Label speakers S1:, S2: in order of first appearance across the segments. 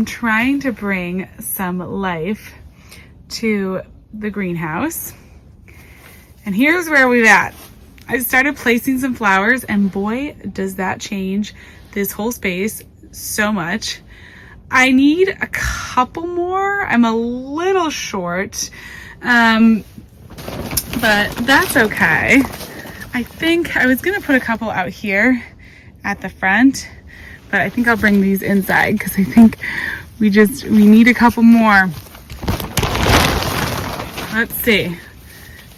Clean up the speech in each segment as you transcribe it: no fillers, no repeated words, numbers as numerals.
S1: I'm trying to bring some life to the greenhouse. And here's where we're at. I started placing some flowers and boy, does that change this whole space so much. I need a couple more. I'm a little short, but that's okay. I think I was gonna put a couple out here at the front, but I think I'll bring these inside because I think we need a couple more. Let's see.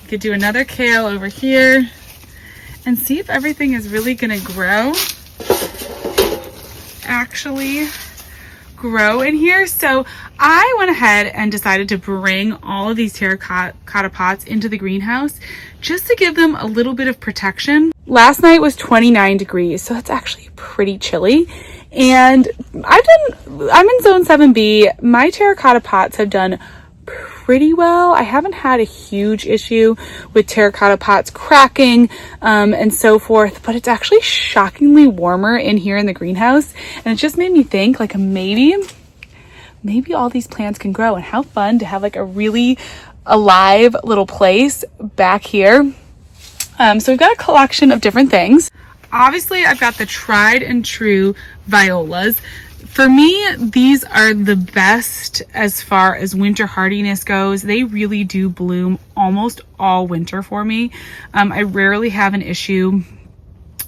S1: Could do another kale over here and see if everything is really gonna actually grow in here. So I went ahead and decided to bring all of these terracotta pots into the greenhouse just to give them a little bit of protection. Last night was 29 degrees, so it's actually pretty chilly. And I'm in zone 7B. My terracotta pots have done pretty well. I haven't had a huge issue with terracotta pots cracking and so forth, but it's actually shockingly warmer in here in the greenhouse. And it just made me think like maybe all these plants can grow, and how fun to have like a really alive little place back here. So we've got a collection of different things. Obviously I've got the tried and true violas. For me, these are the best as far as winter hardiness goes. They really do bloom almost all winter for me. I rarely have an issue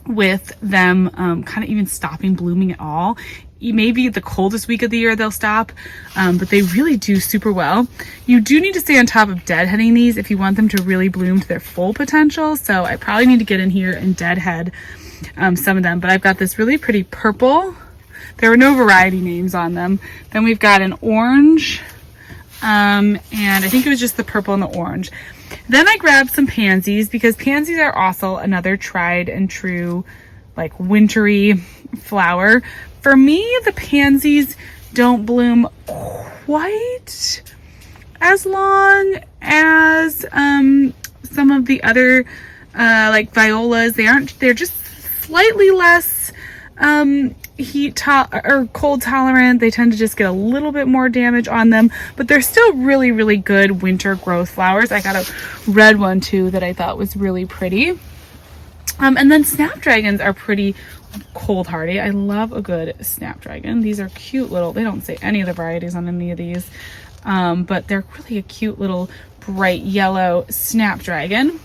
S1: with them kind of even stopping blooming at all. Maybe the coldest week of the year they'll stop, but they really do super well. You do need to stay on top of deadheading these if you want them to really bloom to their full potential. So I probably need to get in here and deadhead some of them, but I've got this really pretty purple. There were no variety names on them. Then we've got an orange, and I think it was just the purple and the orange. Then I grabbed some pansies because pansies are also another tried and true, like wintry flower. For me, the pansies don't bloom quite as long as some of the other like violas. They're just slightly less cold tolerant. They tend to just get a little bit more damage on them, but they're still really, really good winter growth flowers. I got a red one too that I thought was really pretty. And then snapdragons are pretty cold hardy. I love a good snapdragon. These are cute little, they don't say any of the varieties on any of these, but they're really a cute little bright yellow snapdragon.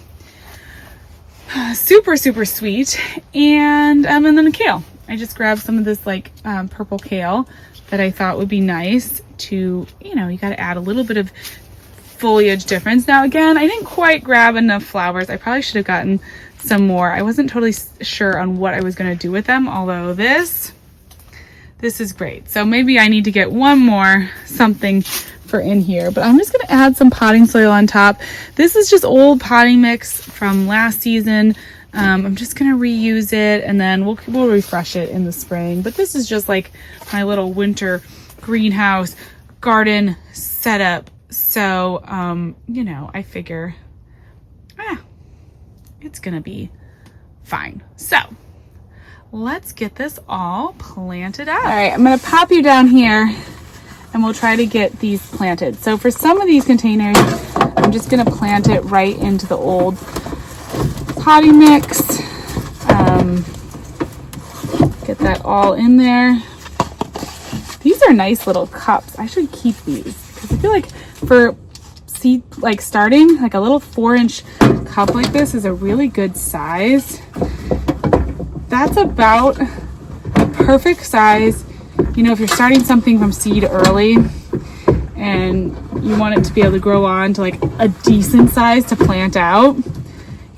S1: Super, super sweet. And then the kale. I just grabbed some of this like purple kale that I thought would be nice to, you got to add a little bit of foliage difference. Now again, I didn't quite grab enough flowers. I probably should have gotten some more. I wasn't totally sure on what I was going to do with them, although this is great. So maybe I need to get one more something for in here, but I'm just going to add some potting soil on top. This is just old potting mix from last season. I'm just going to reuse it, and then we'll refresh it in the spring. But this is just like my little winter greenhouse garden setup. So, I figure, it's going to be fine. So let's get this all planted out. All right, I'm going to pop you down here and we'll try to get these planted. So for some of these containers, I'm just going to plant it right into the old potting mix. Get that all in there. These are nice little cups. I should keep these because I feel like for seed, like starting, like a little 4-inch cup like this is a really good size. That's about perfect size. If you're starting something from seed early and you want it to be able to grow on to like a decent size to plant out.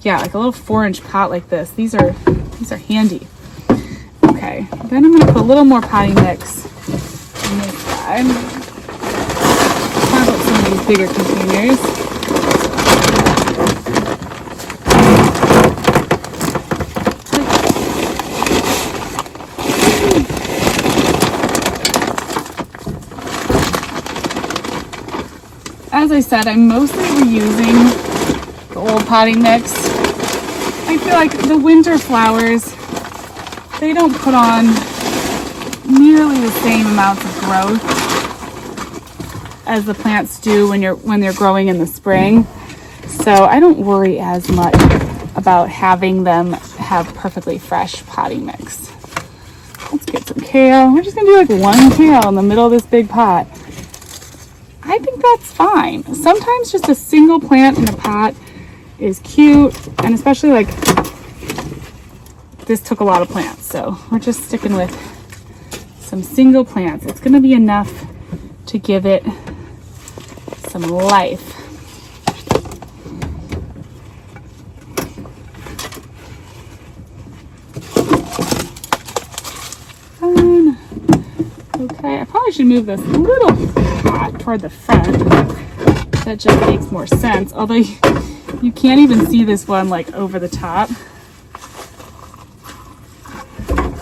S1: Yeah, like a little 4-inch pot like this. These are handy. Okay, then I'm gonna put a little more potting mix in this guy. Talk about some of these bigger containers. As I said, I'm mostly reusing the old potting mix. I feel like the winter flowers, they don't put on nearly the same amounts of growth as the plants do when they're growing in the spring. So I don't worry as much about having them have perfectly fresh potting mix. Let's get some kale. We're just gonna do like one kale in the middle of this big pot. I think that's fine. Sometimes just a single plant in a pot is cute, and especially like this took a lot of plants, so we're just sticking with some single plants. It's gonna be enough to give it some life. Fun. Okay, I probably should move this little pot toward the front. That just makes more sense, although you can't even see this one like over the top.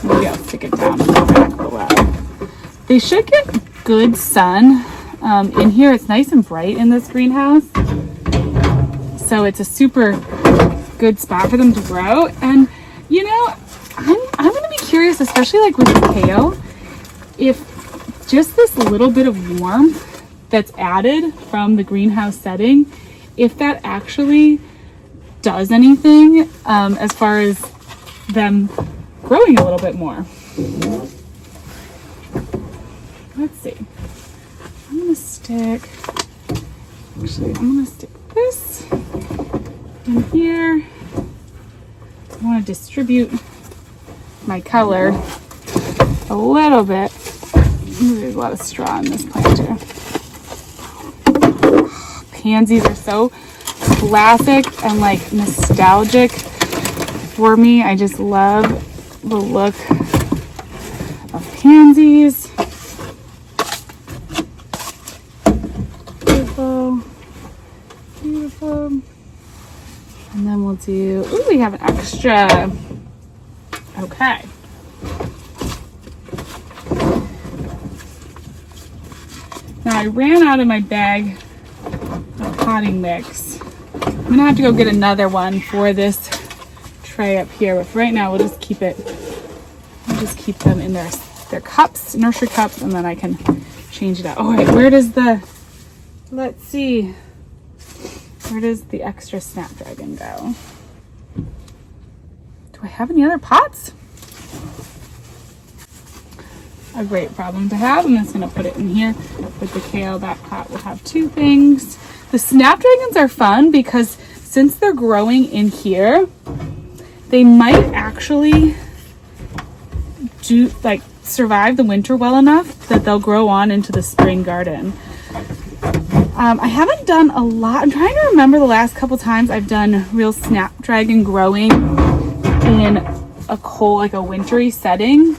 S1: Maybe I'll stick it down in the back below. They should get good sun in here. It's nice and bright in this greenhouse, so it's a super good spot for them to grow. And you know, I'm gonna be curious, especially like with the kale, if just this little bit of warmth that's added from the greenhouse setting, if that actually does anything as far as them growing a little bit more. Let's see. I'm gonna stick this in here. I want to distribute my color a little bit. Ooh, there's a lot of straw in this planter. Pansies are so classic and like nostalgic for me. I just love the look of pansies. Beautiful, beautiful. And then we'll do, ooh, we have an extra. Okay. Now I ran out of my bag of potting mix. I'm gonna have to go get another one for this tray up here, but for right now we'll just keep it, we'll just keep them in their cups, nursery cups, and then I can change it out. Oh wait, where does the, let's see, where does the extra Snapdragon go? Do I have any other pots? A great problem to have. I'm just gonna put it in here with the kale. That pot will have two things. The Snapdragons are fun because since they're growing in here, they might actually do like survive the winter well enough that they'll grow on into the spring garden. I haven't done a lot. I'm trying to remember the last couple times I've done real Snapdragon growing in a cold, like a wintry setting.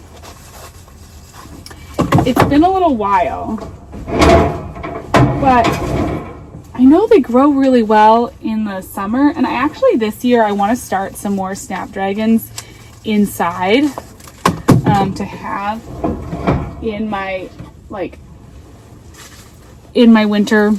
S1: It's been a little while, but I know they grow really well in the summer. And I actually, this year, I want to start some more Snapdragons inside to have in my, like, in my winter,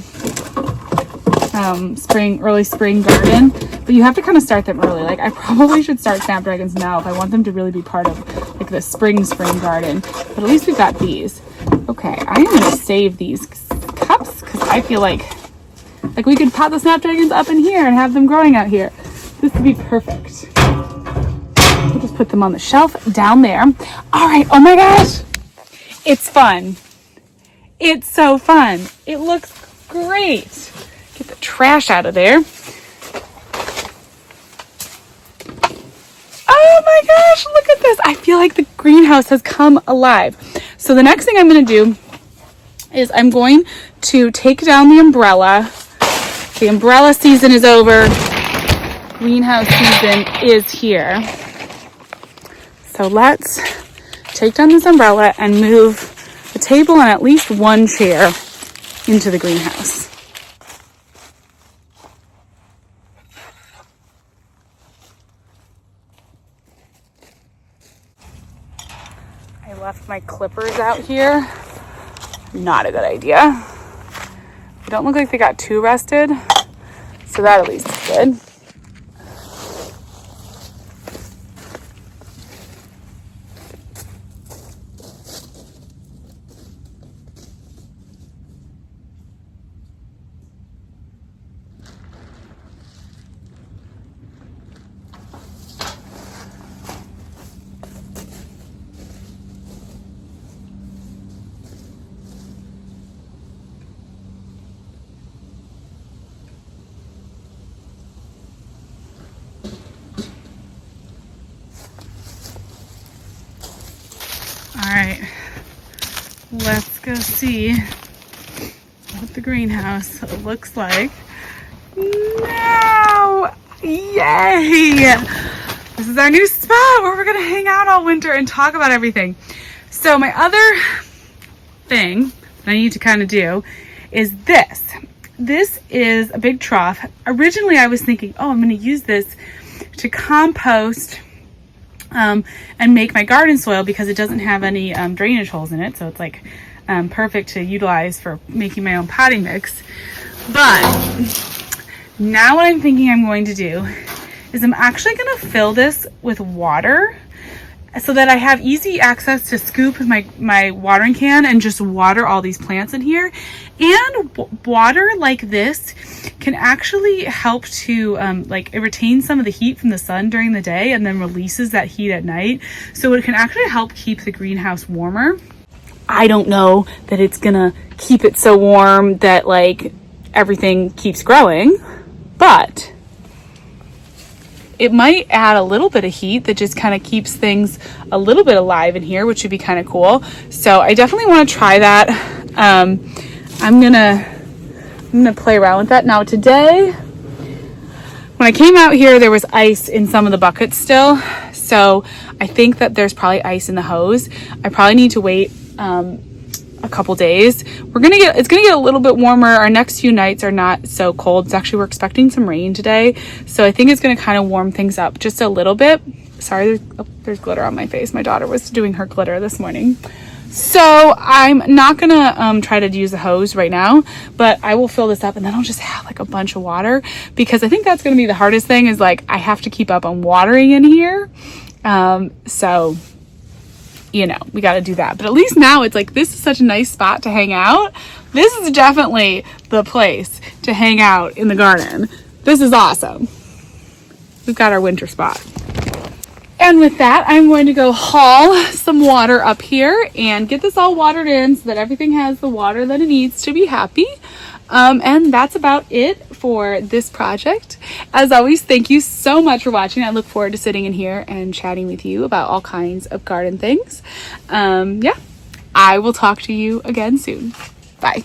S1: early spring garden. But you have to kind of start them early. Like, I probably should start Snapdragons now if I want them to really be part of like the spring garden. But at least we've got these. Okay, I am gonna save these cups because I feel like we could pot the Snapdragons up in here and have them growing out here. This would be perfect. We'll just put them on the shelf down there. All right, oh my gosh, it's fun. It's so fun. It looks great. Get the trash out of there. Oh my gosh, look at this. I feel like the greenhouse has come alive. So the next thing I'm going to do is I'm going to take down the umbrella. The umbrella season is over. Greenhouse season is here. So let's take down this umbrella and move the table and at least one chair into the greenhouse. I left my clippers out here. Not a good idea. They don't look like they got too rusted, so that at least is good. right, let's go see what the greenhouse looks like now. Yay! This is our new spot where we're gonna hang out all winter and talk about everything. So my other thing that I need to kind of do is this. This is a big trough. Originally I was thinking, oh, I'm gonna use this to compost and make my garden soil because it doesn't have any drainage holes in it. So it's like perfect to utilize for making my own potting mix. But now what I'm thinking I'm going to do is I'm actually going to fill this with water so that I have easy access to scoop my watering can and just water all these plants in here. And water like this can actually help to like it retains some of the heat from the sun during the day and then releases that heat at night. So it can actually help keep the greenhouse warmer. I don't know that it's gonna keep it so warm that like everything keeps growing, but it might add a little bit of heat that just kind of keeps things a little bit alive in here, which would be kind of cool. So I definitely want to try that. I'm gonna play around with that. Now today, when I came out here, there was ice in some of the buckets still. So I think that there's probably ice in the hose. I probably need to wait a couple days. It's gonna get a little bit warmer. Our next few nights are not so cold. It's actually, we're expecting some rain today. So I think it's gonna kind of warm things up just a little bit. Sorry, there's glitter on my face. My daughter was doing her glitter this morning. So I'm not gonna try to use the hose right now, but I will fill this up and then I'll just have like a bunch of water because I think that's gonna be the hardest thing is like I have to keep up on watering in here. So you know, we got to do that. But at least now it's like, this is such a nice spot to hang out. This is definitely the place to hang out in the garden. This is awesome. We've got our winter spot. And with that, I'm going to go haul some water up here and get this all watered in so that everything has the water that it needs to be happy. And that's about it for this project. As always, thank you so much for watching. I look forward to sitting in here and chatting with you about all kinds of garden things. Yeah, I will talk to you again soon. Bye.